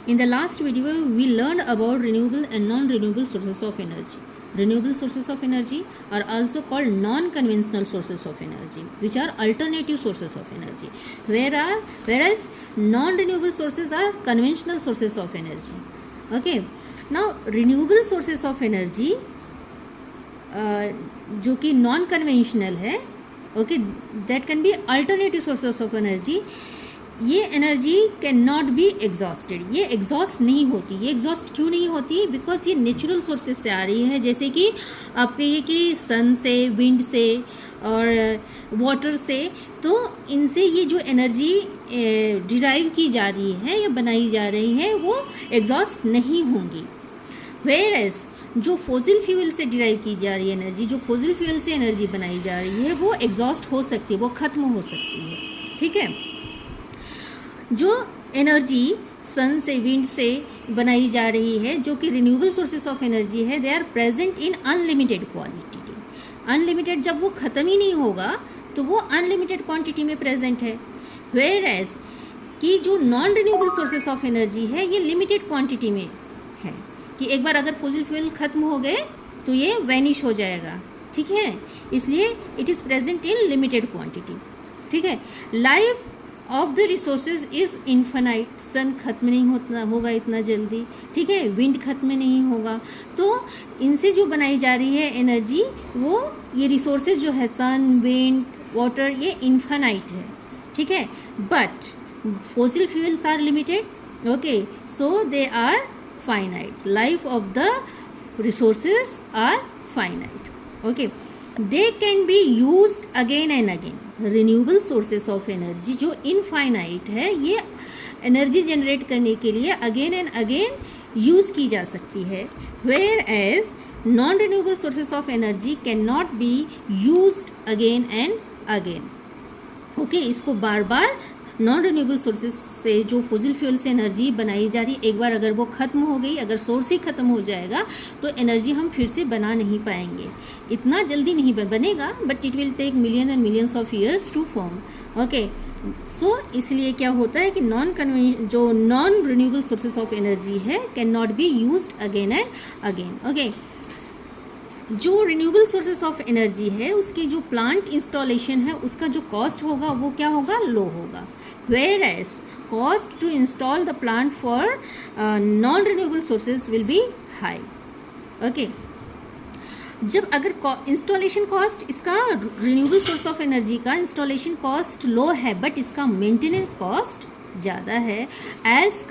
In the last video, we learned about renewable and non-renewable sources of energy. Renewable sources of energy are also called non-conventional sources of energy, which are alternative sources of energy. Whereas non-renewable sources are conventional sources of energy. Okay. Now, renewable sources of energy, जो कि non-conventional है, okay, that can be alternative sources of energy. ये energy can not be exhausted, ये exhaust नहीं होती. ये exhaust क्यों नहीं होती? बिकॉज ये नेचुरल सोर्सेज से आ रही है, जैसे कि आप कहिए कि सन से, विंड से और वाटर से. तो इनसे ये जो एनर्जी डिराइव की जा रही है या बनाई जा रही है वो एग्जॉस्ट नहीं होंगी. वेयर एज जो फॉसिल फ्यूल से डिराइव की जा रही है एनर्जी, जो फॉसिल फ्यूल से एनर्जी बनाई जा रही है वो एग्जॉस्ट हो सकती है, वो ख़त्म हो सकती है. ठीक है. जो एनर्जी सन से, विंड से बनाई जा रही है, जो कि रिन्यूएबल सोर्सेस ऑफ एनर्जी है, they are present in unlimited quantity. Unlimited, जब वो ख़त्म ही नहीं होगा तो वो अनलिमिटेड क्वांटिटी में प्रेजेंट है. वेयर एज कि जो non renewable sources of energy है ये लिमिटेड क्वांटिटी में है, कि एक बार अगर फॉसिल फ्यूल ख़त्म हो गए तो ये वैनिश हो जाएगा. ठीक है, इसलिए it is present in limited quantity. ठीक है. Life of the resources is infinite. Sun खत्म नहीं होगा इतना जल्दी. ठीक है. विंड खत्म नहीं होगा. तो इनसे जो बनाई जा रही है एनर्जी, वो ये रिसोर्सेज जो है सन, विंड, वाटर, ये इन्फिनाइट है. ठीक है. But fossil fuels are limited. Okay, so they are finite. Life of the resources are finite. Okay, they can be used again and again. Renewable sources of energy जो infinite है, ये energy generate करने के लिए again and again use की जा सकती है. Whereas non renewable sources of energy can not be used again and again. Okay, इसको बार बार नॉन रिन्यूएबल सोर्सेज से जो फॉसिल फ्यूल से एनर्जी बनाई जा रही, एक बार अगर वो ख़त्म हो गई, अगर सोर्स ही ख़त्म हो जाएगा तो एनर्जी हम फिर से बना नहीं पाएंगे. इतना जल्दी नहीं बनेगा, but it will take millions and millions of years to form. Okay, so इसलिए क्या होता है कि जो non renewable sources of energy है can not be used again and again. Okay, जो रिन्यूएबल सोर्सेस ऑफ एनर्जी है उसकी जो प्लांट इंस्टॉलेशन है उसका जो कॉस्ट होगा वो क्या होगा? लो होगा. Whereas cost to install the plant for non renewable sources will be high. Okay, जब अगर इंस्टॉलेशन कॉस्ट, इसका रिन्यूएबल सोर्स ऑफ एनर्जी का इंस्टॉलेशन कॉस्ट लो है, बट इसका मेंटेनेंस कॉस्ट ज़्यादा है एज